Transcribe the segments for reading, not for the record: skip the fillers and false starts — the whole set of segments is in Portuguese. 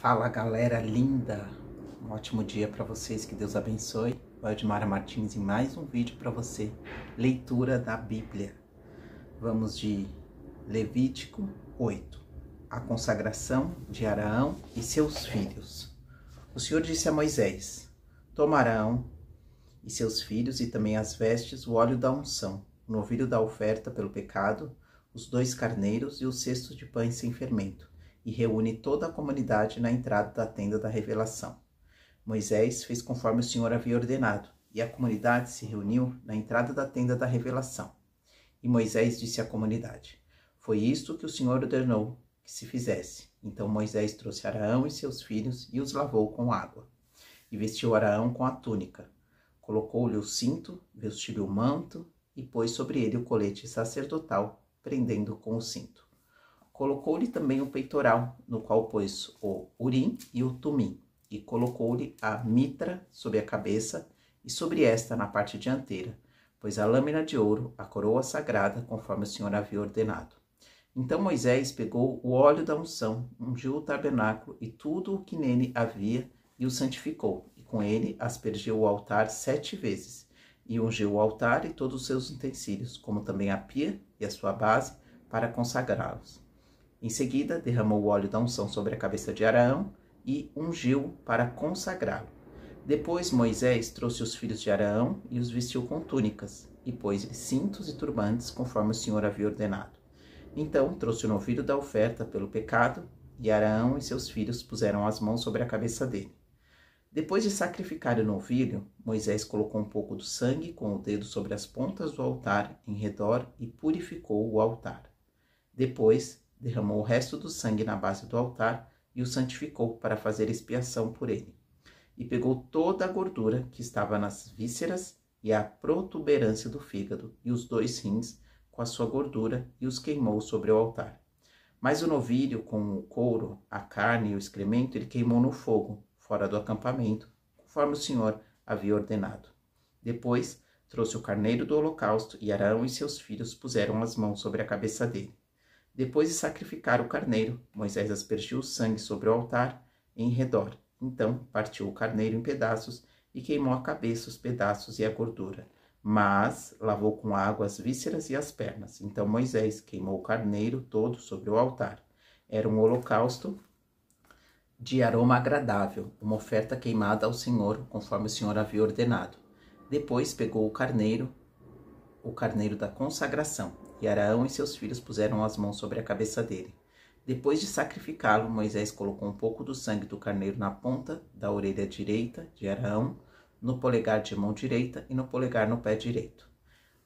Fala galera linda, um ótimo dia para vocês, que Deus abençoe. Valdemara Martins em mais um vídeo para você, leitura da Bíblia. Vamos de Levítico 8, a consagração de Arão e seus filhos. O Senhor disse a Moisés: toma Arão e seus filhos e também as vestes, o óleo da unção, o novilho da oferta pelo pecado, os 2 carneiros e o cesto de pães sem fermento, e reúne toda a comunidade na entrada da tenda da revelação. Moisés fez conforme o Senhor havia ordenado, e a comunidade se reuniu na entrada da tenda da revelação. E Moisés disse à comunidade: foi isto que o Senhor ordenou que se fizesse. Então Moisés trouxe Arão e seus filhos e os lavou com água. E vestiu Arão com a túnica, colocou-lhe o cinto, vestiu-lhe o manto e pôs sobre ele o colete sacerdotal, prendendo com o cinto. Colocou-lhe também o peitoral, no qual pôs o urim e o tumim, e colocou-lhe a mitra sobre a cabeça e sobre esta na parte dianteira, pois a lâmina de ouro, a coroa sagrada, conforme o Senhor havia ordenado. Então Moisés pegou o óleo da unção, ungiu o tabernáculo e tudo o que nele havia, e o santificou, e com ele aspergiu o altar 7 vezes, e ungiu o altar e todos os seus utensílios, como também a pia e a sua base, para consagrá-los. Em seguida, derramou o óleo da unção sobre a cabeça de Arão e ungiu para consagrá-lo. Depois Moisés trouxe os filhos de Arão e os vestiu com túnicas, e pôs-lhes cintos e turbantes, conforme o Senhor havia ordenado. Então trouxe o novilho da oferta pelo pecado, e Arão e seus filhos puseram as mãos sobre a cabeça dele. Depois de sacrificar o novilho, Moisés colocou um pouco do sangue com o dedo sobre as pontas do altar em redor e purificou o altar. Depois derramou o resto do sangue na base do altar e o santificou para fazer expiação por ele. E pegou toda a gordura que estava nas vísceras e a protuberância do fígado e os 2 rins com a sua gordura e os queimou sobre o altar. Mas o novilho com o couro, a carne e o excremento ele queimou no fogo, fora do acampamento, conforme o Senhor havia ordenado. Depois trouxe o carneiro do holocausto e Arão e seus filhos puseram as mãos sobre a cabeça dele. Depois de sacrificar o carneiro, Moisés aspergiu o sangue sobre o altar em redor. Então partiu o carneiro em pedaços e queimou a cabeça, os pedaços e a gordura. Mas lavou com água as vísceras e as pernas. Então Moisés queimou o carneiro todo sobre o altar. Era um holocausto de aroma agradável, uma oferta queimada ao Senhor, conforme o Senhor havia ordenado. Depois pegou o carneiro da consagração, e Arão e seus filhos puseram as mãos sobre a cabeça dele. Depois de sacrificá-lo, Moisés colocou um pouco do sangue do carneiro na ponta da orelha direita de Arão, no polegar de mão direita e no polegar no pé direito.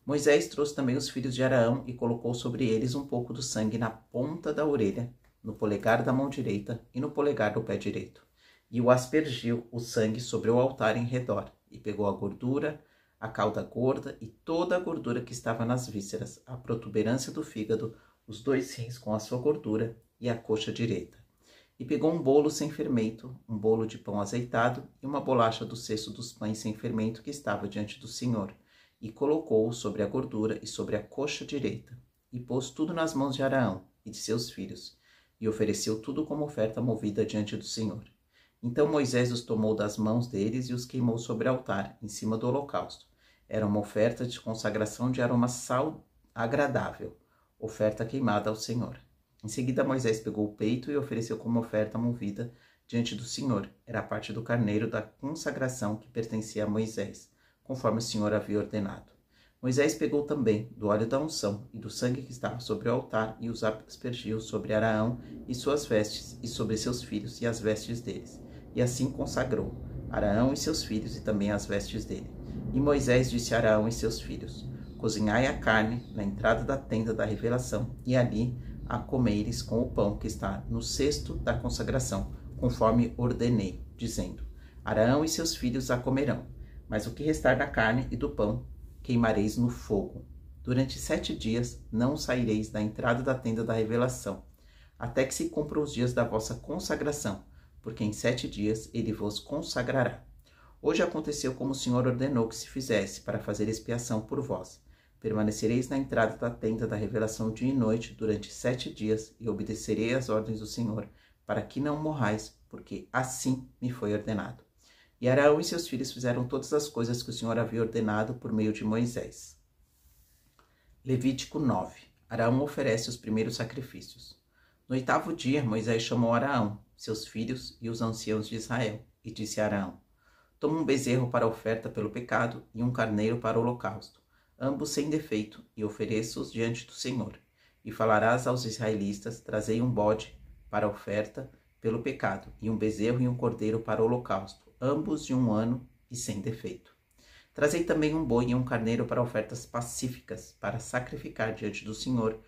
Moisés trouxe também os filhos de Arão e colocou sobre eles um pouco do sangue na ponta da orelha, no polegar da mão direita e no polegar do pé direito. E o aspergiu o sangue sobre o altar em redor, e pegou a gordura, a cauda gorda e toda a gordura que estava nas vísceras, a protuberância do fígado, os 2 rins com a sua gordura e a coxa direita. E pegou um bolo sem fermento, um bolo de pão azeitado e uma bolacha do cesto dos pães sem fermento que estava diante do Senhor, e colocou-o sobre a gordura e sobre a coxa direita, e pôs tudo nas mãos de Arão e de seus filhos, e ofereceu tudo como oferta movida diante do Senhor. Então Moisés os tomou das mãos deles e os queimou sobre o altar, em cima do holocausto. Era uma oferta de consagração de aroma agradável, oferta queimada ao Senhor. Em seguida Moisés pegou o peito e ofereceu como oferta movida diante do Senhor. Era a parte do carneiro da consagração que pertencia a Moisés, conforme o Senhor havia ordenado. Moisés pegou também do óleo da unção e do sangue que estava sobre o altar e os aspergiu sobre Arão e suas vestes e sobre seus filhos e as vestes deles. E assim consagrou Arão e seus filhos e também as vestes dele. E Moisés disse a Arão e seus filhos: cozinhai a carne na entrada da tenda da revelação, e ali a comeres com o pão que está no cesto da consagração, conforme ordenei, dizendo: Arão e seus filhos a comerão, mas o que restar da carne e do pão queimareis no fogo. Durante 7 dias não saireis da entrada da tenda da revelação, até que se cumpram os dias da vossa consagração, porque em 7 dias ele vos consagrará. Hoje aconteceu como o Senhor ordenou que se fizesse, para fazer expiação por vós. Permanecereis na entrada da tenda da revelação dia e noite durante 7 dias, e obedecerei às ordens do Senhor, para que não morrais, porque assim me foi ordenado. E Arão e seus filhos fizeram todas as coisas que o Senhor havia ordenado por meio de Moisés. Levítico 9. Arão oferece os primeiros sacrifícios. No 8º dia, Moisés chamou Arão, seus filhos e os anciãos de Israel, e disse a Arão: toma um bezerro para oferta pelo pecado e um carneiro para o holocausto, ambos sem defeito, e ofereça-os diante do Senhor. E falarás aos israelitas: trazei um bode para oferta pelo pecado, e um bezerro e um cordeiro para o holocausto, ambos de 1 ano e sem defeito. Trazei também um boi e um carneiro para ofertas pacíficas, para sacrificar diante do Senhor,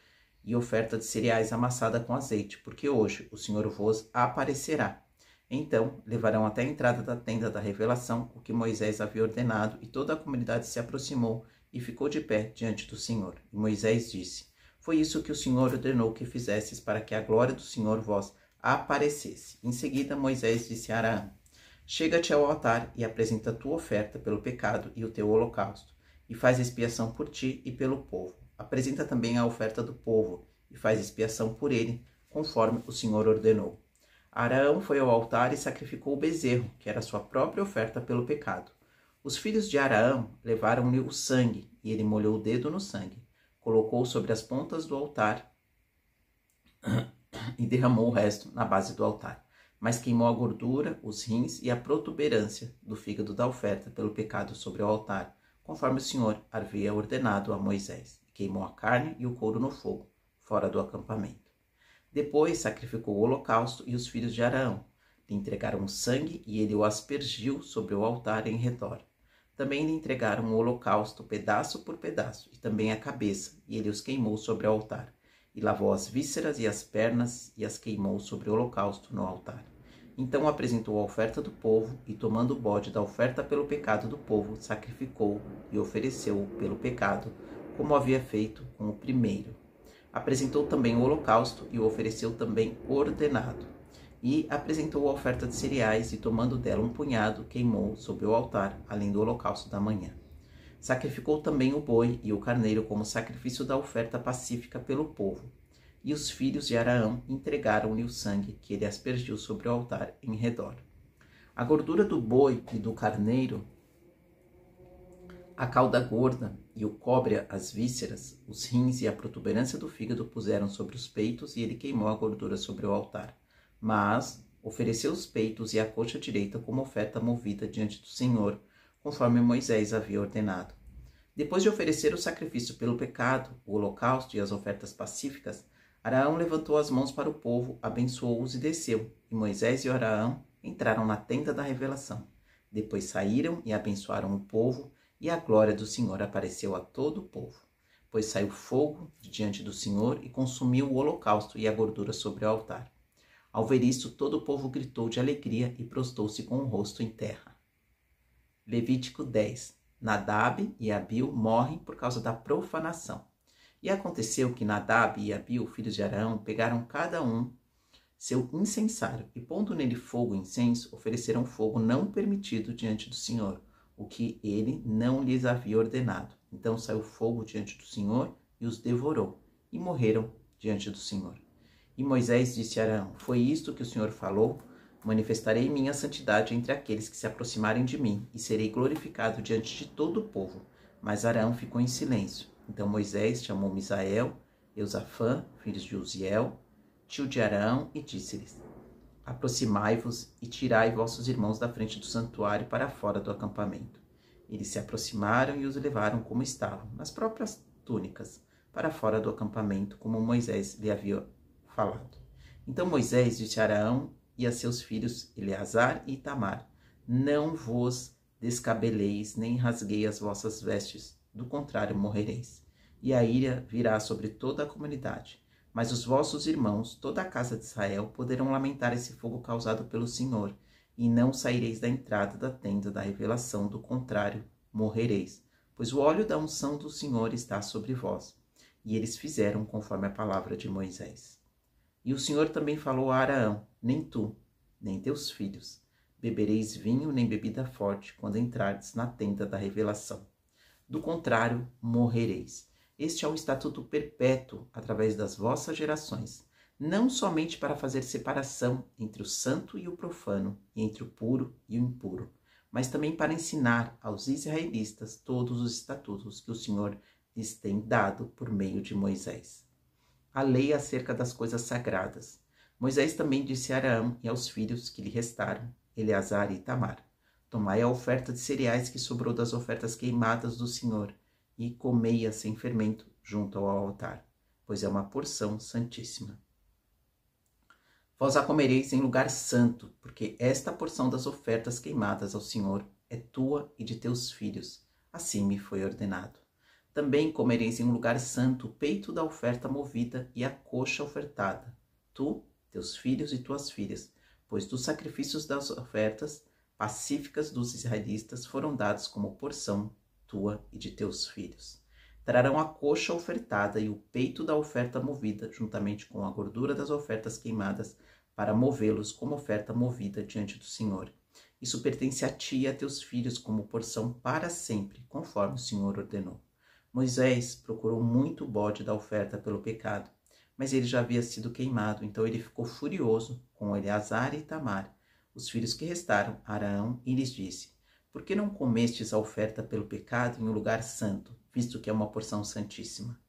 e oferta de cereais amassada com azeite, porque hoje o Senhor vos aparecerá. Então levarão até a entrada da tenda da revelação o que Moisés havia ordenado, e toda a comunidade se aproximou e ficou de pé diante do Senhor. E Moisés disse: foi isso que o Senhor ordenou que fizesses, para que a glória do Senhor vos aparecesse. Em seguida Moisés disse a Arão: chega-te ao altar e apresenta a tua oferta pelo pecado e o teu holocausto, e faz expiação por ti e pelo povo. Apresenta também a oferta do povo, e faz expiação por ele, conforme o Senhor ordenou. Arão foi ao altar e sacrificou o bezerro, que era sua própria oferta pelo pecado. Os filhos de Arão levaram-lhe o sangue, e ele molhou o dedo no sangue, colocou sobre as pontas do altar e derramou o resto na base do altar. Mas queimou a gordura, os rins e a protuberância do fígado da oferta pelo pecado sobre o altar, conforme o Senhor havia ordenado a Moisés. Queimou a carne e o couro no fogo, fora do acampamento. Depois sacrificou o holocausto, e os filhos de Arão lhe entregaram o sangue, e ele o aspergiu sobre o altar em redor. Também lhe entregaram o holocausto pedaço por pedaço, e também a cabeça, e ele os queimou sobre o altar. E lavou as vísceras e as pernas, e as queimou sobre o holocausto no altar. Então apresentou a oferta do povo, e tomando o bode da oferta pelo pecado do povo, sacrificou e ofereceu-o pelo pecado, como havia feito com o primeiro. Apresentou também o holocausto, e o ofereceu também ordenado. E apresentou a oferta de cereais, e tomando dela um punhado, queimou sobre o altar, além do holocausto da manhã. Sacrificou também o boi e o carneiro como sacrifício da oferta pacífica pelo povo. E os filhos de Arão entregaram-lhe o sangue, que ele aspergiu sobre o altar em redor. A gordura do boi e do carneiro, a cauda gorda e o cobre, as vísceras, os rins e a protuberância do fígado puseram sobre os peitos, e ele queimou a gordura sobre o altar. Mas ofereceu os peitos e a coxa direita como oferta movida diante do Senhor, conforme Moisés havia ordenado. Depois de oferecer o sacrifício pelo pecado, o holocausto e as ofertas pacíficas, Arão levantou as mãos para o povo, abençoou-os e desceu. E Moisés e Arão entraram na tenda da revelação. Depois saíram e abençoaram o povo, e a glória do Senhor apareceu a todo o povo. Pois saiu fogo de diante do Senhor e consumiu o holocausto e a gordura sobre o altar. Ao ver isto, todo o povo gritou de alegria e prostou-se com o rosto em terra. Levítico 10. Nadab e Abiú morrem por causa da profanação. E aconteceu que Nadab e Abiú, filhos de Arão, pegaram cada um seu incensário e, pondo nele fogo e incenso, ofereceram fogo não permitido diante do Senhor, o que ele não lhes havia ordenado. Então saiu fogo diante do Senhor e os devorou, e morreram diante do Senhor. E Moisés disse a Arão: foi isto que o Senhor falou? Manifestarei minha santidade entre aqueles que se aproximarem de mim, e serei glorificado diante de todo o povo. Mas Arão ficou em silêncio. Então Moisés chamou Misael, Eusafã, filhos de Uziel, tio de Arão, e disse-lhes: aproximai-vos e tirai vossos irmãos da frente do santuário para fora do acampamento. Eles se aproximaram e os levaram como estavam, nas próprias túnicas, para fora do acampamento, como Moisés lhe havia falado. Então Moisés disse a Arão e a seus filhos Eleazar e Itamar: não vos descabeleis, nem rasguei as vossas vestes, do contrário morrereis. E a ira virá sobre toda a comunidade. Mas os vossos irmãos, toda a casa de Israel, poderão lamentar esse fogo causado pelo Senhor, e não saireis da entrada da tenda da revelação, do contrário, morrereis, pois o óleo da unção do Senhor está sobre vós. E eles fizeram conforme a palavra de Moisés. E o Senhor também falou a Arão: nem tu, nem teus filhos, bebereis vinho nem bebida forte quando entrardes na tenda da revelação. Do contrário, morrereis. Este é o estatuto perpétuo através das vossas gerações. não somente para fazer separação entre o santo e o profano, e entre o puro e o impuro, mas também para ensinar aos israelitas todos os estatutos que o Senhor lhes tem dado por meio de Moisés. A lei acerca das coisas sagradas. Moisés também disse a Arão e aos filhos que lhe restaram, Eleazar e Itamar: tomai a oferta de cereais que sobrou das ofertas queimadas do Senhor, e comei-a sem fermento junto ao altar, pois é uma porção santíssima. Vós a comereis em lugar santo, porque esta porção das ofertas queimadas ao Senhor é tua e de teus filhos. Assim me foi ordenado. Também comereis em um lugar santo o peito da oferta movida e a coxa ofertada, tu, teus filhos e tuas filhas, pois dos sacrifícios das ofertas pacíficas dos israelitas foram dados como porção tua e de teus filhos. Trarão a coxa ofertada e o peito da oferta movida, juntamente com a gordura das ofertas queimadas, para movê-los como oferta movida diante do Senhor. Isso pertence a ti e a teus filhos como porção para sempre, conforme o Senhor ordenou. Moisés procurou muito o bode da oferta pelo pecado, mas ele já havia sido queimado, então ele ficou furioso com Eleazar e Itamar, os filhos que restaram, Arão, e lhes disse: por que não comestes a oferta pelo pecado em um lugar santo, visto que é uma porção santíssima?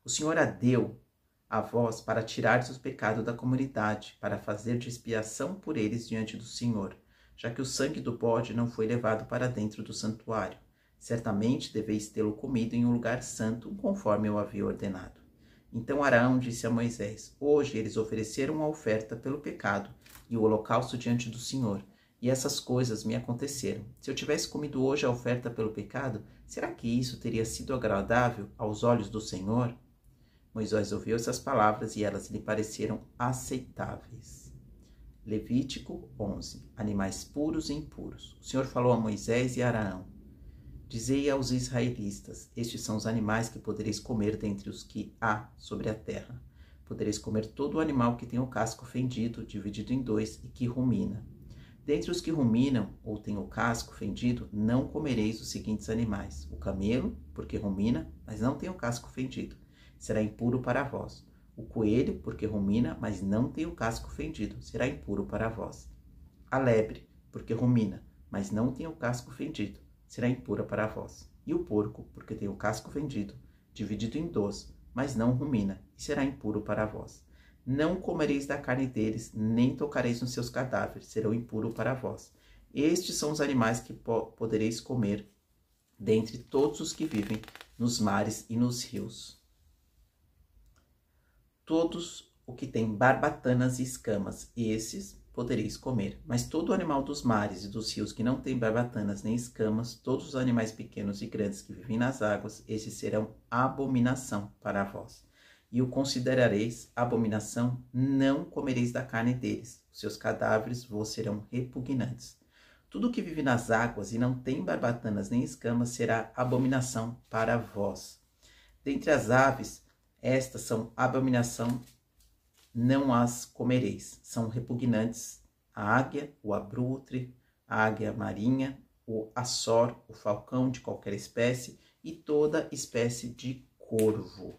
O Senhor a deu a vós para tirardes o pecado da comunidade, para fazer de expiação por eles diante do Senhor, já que o sangue do bode não foi levado para dentro do santuário. Certamente deveis tê-lo comido em um lugar santo, conforme eu havia ordenado. Então Arão disse a Moisés: hoje eles ofereceram a oferta pelo pecado e o holocausto diante do Senhor, e essas coisas me aconteceram. Se eu tivesse comido hoje a oferta pelo pecado, será que isso teria sido agradável aos olhos do Senhor? Moisés ouviu essas palavras e elas lhe pareceram aceitáveis. Levítico 11. Animais puros e impuros. O Senhor falou a Moisés e a Arão: dizei aos israelitas: estes são os animais que podereis comer dentre os que há sobre a terra. Podereis comer todo o animal que tem o casco fendido, dividido em dois, e que rumina. Dentre os que ruminam ou têm o casco fendido, não comereis os seguintes animais: o camelo, porque rumina, mas não tem o casco fendido, será impuro para vós. O coelho, porque rumina, mas não tem o casco fendido, será impuro para vós. A lebre, porque rumina, mas não tem o casco fendido, será impura para vós. E o porco, porque tem o casco fendido, dividido em dois, mas não rumina, e será impuro para vós. Não comereis da carne deles, nem tocareis nos seus cadáveres, serão impuros para vós. Estes são os animais que podereis comer dentre todos os que vivem nos mares e nos rios. Todos o que tem barbatanas e escamas, esses podereis comer. Mas todo animal dos mares e dos rios que não tem barbatanas nem escamas, todos os animais pequenos e grandes que vivem nas águas, esses serão abominação para vós. E o considerareis abominação, não comereis da carne deles. Os seus cadáveres vos serão repugnantes. Tudo que vive nas águas e não tem barbatanas nem escamas será abominação para vós. Dentre as aves, estas são abominação, não as comereis. São repugnantes a águia, o abutre, a águia marinha, o açor, o falcão de qualquer espécie e toda espécie de corvo.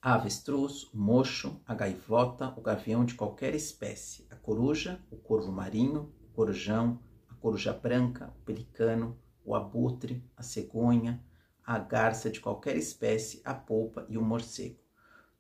A avestruz, o mocho, a gaivota, o gavião de qualquer espécie, a coruja, o corvo marinho, o corujão, a coruja branca, o pelicano, o abutre, a cegonha, a garça de qualquer espécie, a polpa e o morcego.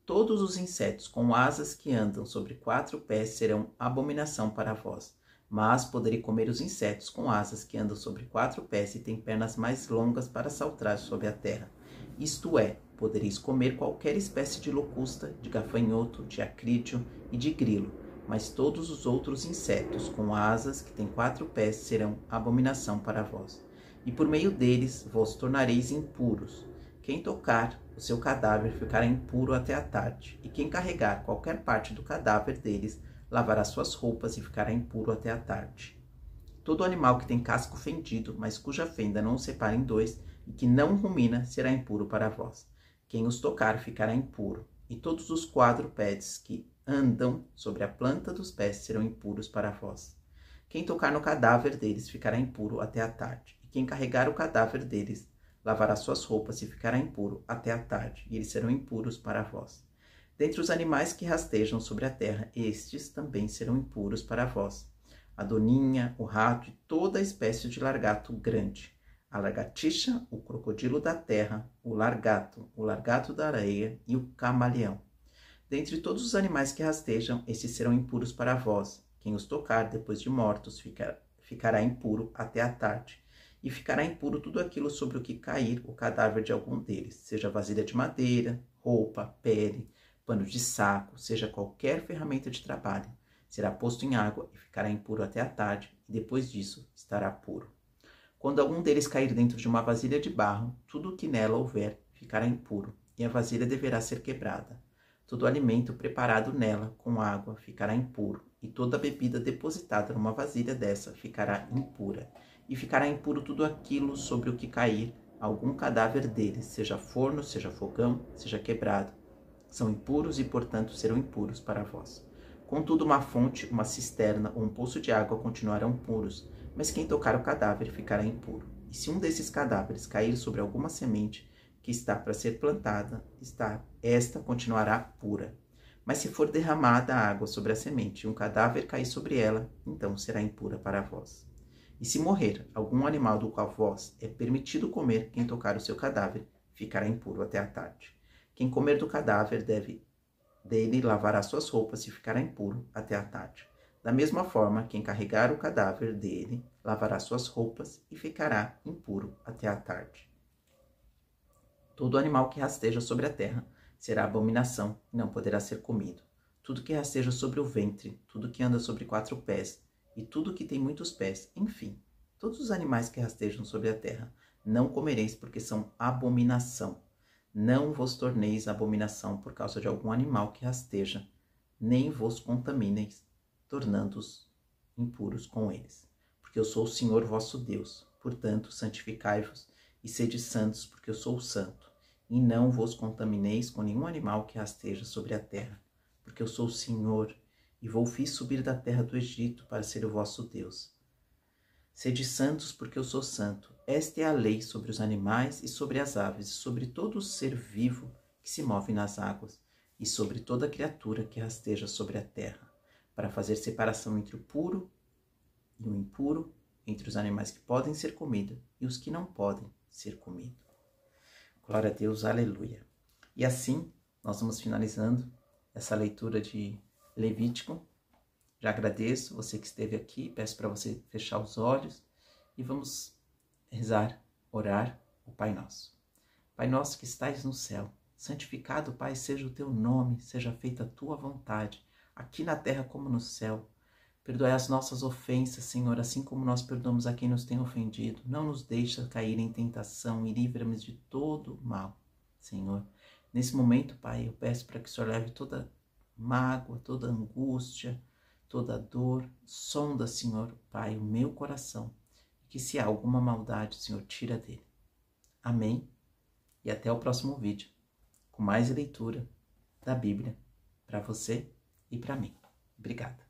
Todos os insetos com asas que andam sobre 4 pés serão abominação para vós, mas poderei comer os insetos com asas que andam sobre 4 pés e têm pernas mais longas para saltar sobre a terra. Isto é, podereis comer qualquer espécie de locusta, de gafanhoto, de acrídeo e de grilo, mas todos os outros insetos com asas que têm 4 pés serão abominação para vós. E por meio deles vos tornareis impuros. Quem tocar o seu cadáver ficará impuro até a tarde, e quem carregar qualquer parte do cadáver deles lavará suas roupas e ficará impuro até a tarde. Todo animal que tem casco fendido, mas cuja fenda não o separa em 2, e que não rumina, será impuro para vós. Quem os tocar ficará impuro, e todos os quadrúpedes que andam sobre a planta dos pés serão impuros para vós. Quem tocar no cadáver deles ficará impuro até a tarde, e quem carregar o cadáver deles lavará suas roupas e ficará impuro até a tarde, e eles serão impuros para vós. Dentre os animais que rastejam sobre a terra, estes também serão impuros para vós: a doninha, o rato e toda a espécie de largato grande, a lagartixa, o crocodilo da terra, o largato da areia e o camaleão. Dentre todos os animais que rastejam, estes serão impuros para vós. Quem os tocar depois de mortos ficará impuro até a tarde. E ficará impuro tudo aquilo sobre o que cair o cadáver de algum deles, seja vasilha de madeira, roupa, pele, pano de saco, seja qualquer ferramenta de trabalho. Será posto em água e ficará impuro até a tarde, e depois disso estará puro. Quando algum deles cair dentro de uma vasilha de barro, tudo o que nela houver ficará impuro, e a vasilha deverá ser quebrada. Todo alimento preparado nela com água ficará impuro, e toda bebida depositada numa vasilha dessa ficará impura. E ficará impuro tudo aquilo sobre o que cair algum cadáver deles, seja forno, seja fogão, seja quebrado. São impuros e, portanto, serão impuros para vós. Contudo, uma fonte, uma cisterna ou um poço de água continuarão puros, mas quem tocar o cadáver ficará impuro. E se um desses cadáveres cair sobre alguma semente que está para ser plantada, esta continuará pura. Mas se for derramada a água sobre a semente e um cadáver cair sobre ela, então será impura para vós. E se morrer algum animal do qual vós é permitido comer, quem tocar o seu cadáver ficará impuro até a tarde. Quem comer do cadáver dele lavará suas roupas e ficará impuro até a tarde. Da mesma forma, quem carregar o cadáver dele lavará suas roupas e ficará impuro até a tarde. Todo animal que rasteja sobre a terra será abominação e não poderá ser comido. Tudo que rasteja sobre o ventre, tudo que anda sobre 4 pés, e tudo que tem muitos pés, enfim, todos os animais que rastejam sobre a terra, não comereis, porque são abominação. Não vos torneis abominação por causa de algum animal que rasteja, nem vos contamineis, tornando-os impuros com eles. Porque eu sou o Senhor vosso Deus, portanto, santificai-vos e sede santos, porque eu sou o santo. E não vos contamineis com nenhum animal que rasteja sobre a terra, porque eu sou o Senhor, e fiz subir da terra do Egito para ser o vosso Deus. Sede santos, porque eu sou santo. Esta é a lei sobre os animais e sobre as aves, e sobre todo o ser vivo que se move nas águas, e sobre toda criatura que rasteja sobre a terra, para fazer separação entre o puro e o impuro, entre os animais que podem ser comidos e os que não podem ser comidos. Glória a Deus, aleluia. E assim, nós vamos finalizando essa leitura de Levítico. Já agradeço você que esteve aqui, peço para você fechar os olhos e vamos rezar, orar o Pai Nosso. Pai nosso que estais no céu, santificado, Pai, seja o teu nome, seja feita a tua vontade, aqui na terra como no céu. Perdoai as nossas ofensas, Senhor, assim como nós perdoamos a quem nos tem ofendido. Não nos deixa cair em tentação e livra-nos de todo o mal, Senhor. Nesse momento, Pai, eu peço para que o Senhor leve toda mágoa, toda angústia, toda dor. Sonda, Senhor, Pai, o meu coração. E que se há alguma maldade, Senhor, tira dele. Amém. E até o próximo vídeo, com mais leitura da Bíblia para você e para mim. Obrigada.